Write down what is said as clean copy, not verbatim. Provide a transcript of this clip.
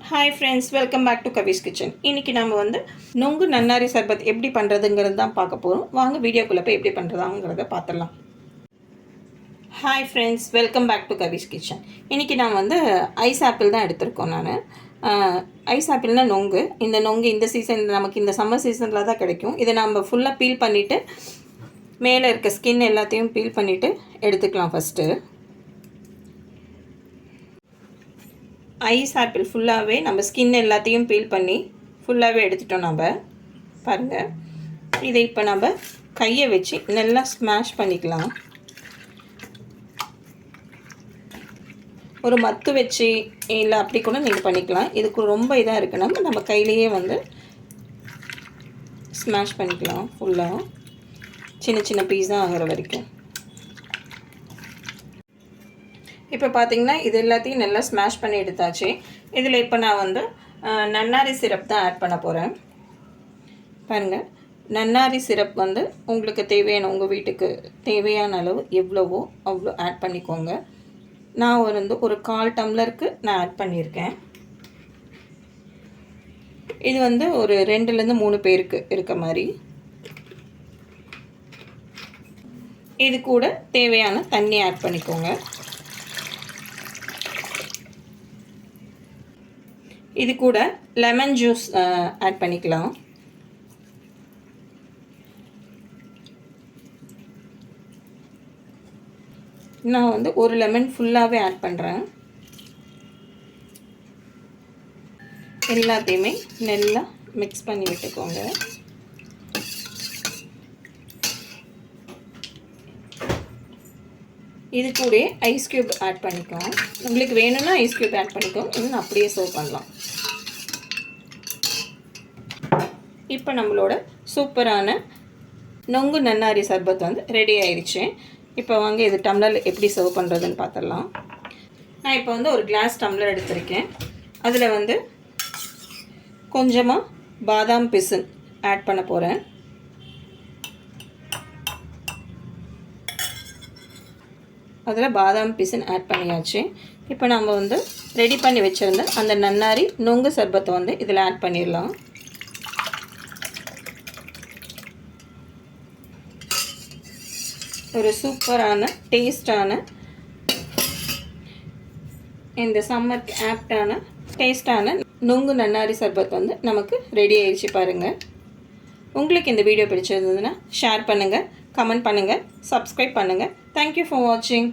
Hi friends, welcome back to Kavi's kitchen. இன்றைக்கி நம்ம நொங்கு நன்னாரி சர்பத் எப்படி பண்ணுறதுங்கிறது தான் பார்க்க போகிறோம். வாங்க வீடியோக்குள்ளே போய் எப்படி பண்ணுறதாங்கிறத பார்த்துடலாம். Hi friends, welcome back to Kavi's kitchen. இன்றைக்கி நான் ஐஸ் ஆப்பிள் தான் எடுத்திருக்கோம். நான் ஐஸ் ஆப்பிள்னால் நொங்கு. இந்த நொங்கு இந்த சீசன் நமக்கு இந்த சம்மர் சீசனில் தான் கிடைக்கும். இதை நம்ம ஃபுல்லாக பீல் பண்ணிவிட்டு மேலே இருக்க ஸ்கின் எல்லாத்தையும் பீல் பண்ணிவிட்டு எடுத்துக்கலாம். ஃபஸ்ட்டு ஐஸ் ஆப்பிள் ஃபுல்லாகவே நம்ம ஸ்கின் எல்லாத்தையும் பீல் பண்ணி ஃபுல்லாகவே எடுத்துட்டோம். நம்ம பாருங்கள், இதை இப்போ நம்ம கையை வச்சு நல்லா ஸ்மாஷ் பண்ணிக்கலாம். ஒரு மத்து வச்சு இல்லை அப்படி கூட நீங்கள் பண்ணிக்கலாம். இதுக்கு ரொம்ப இதாக இருக்குன்னா நம்ம கையிலேயே ஸ்மாஷ் பண்ணிக்கலாம். ஃபுல்லாக சின்ன சின்ன பீஸாக ஆகிற வரைக்கும். இப்போ பார்த்திங்கன்னா இது எல்லாத்தையும் நல்லா ஸ்மாஷ் பண்ணி எடுத்தாச்சு. இதில் இப்போ நான் நன்னாரி சிரப் தான் ஆட் பண்ண போகிறேன். பாருங்கள், நன்னாரி சிரப் உங்களுக்கு தேவையான உங்கள் வீட்டுக்கு தேவையான அளவு எவ்வளவோ அவ்வளோ ஆட் பண்ணிக்கோங்க. நான் ஒரு 1/4 டம்ளருக்கு நான் ஆட் பண்ணியிருக்கேன். இது ஒரு 2லேருந்து 3 பேருக்கு இருக்க மாதிரி. இது கூட தேவையான தண்ணி ஆட் பண்ணிக்கோங்க. இது கூட லெமன் ஜூஸ் ஆட் பண்ணிக்கலாம். நான் ஒரு லெமன் ஃபுல்லாகவே ஆட் பண்ணுறேன். எல்லாத்தையுமே நல்லா மிக்ஸ் பண்ணி விட்டுக்கோங்க. இது கூட ஐஸ் க்யூப் ஆட் பண்ணிக்கோங்க. உங்களுக்கு வேணும்னா ஐஸ் க்யூப் ஆட் பண்ணிக்கோங்க, இன்னும் அப்படியே சர்வ் பண்ணலாம். இப்போ நம்மளோட சூப்பரான நொங்கு நன்னாரி சர்பத் ரெடி ஆயிடுச்சு. இப்போ வாங்க இது டம்ளர் எப்படி சர்வ் பண்ணுறதுன்னு பார்த்துடலாம். நான் இப்போ ஒரு கிளாஸ் டம்ளர் எடுத்திருக்கேன். அதில் கொஞ்சமாக பாதாம் பிசின் ஆட் பண்ண போகிறேன். அதில் பாதாம் பிசின் ஆட் பண்ணியாச்சு. இப்போ நம்ம ரெடி பண்ணி வச்சுருந்த அந்த நன்னாரி நொங்கு சர்பத்தை இதில் ஆட் பண்ணிடலாம். ஒரு சூப்பரான டேஸ்டான இந்த சம்மருக்கு ஆப்டான டேஸ்டான நொங்கு நன்னாரி சர்பத் நமக்கு ரெடி ஆயிடுச்சு. பாருங்கள், உங்களுக்கு இந்த வீடியோ பிடிச்சிருந்ததுன்னா ஷேர் பண்ணுங்கள், கமெண்ட் பண்ணுங்கள், சப்ஸ்கிரைப் பண்ணுங்கள். தேங்க்யூ ஃபார் வாட்சிங்.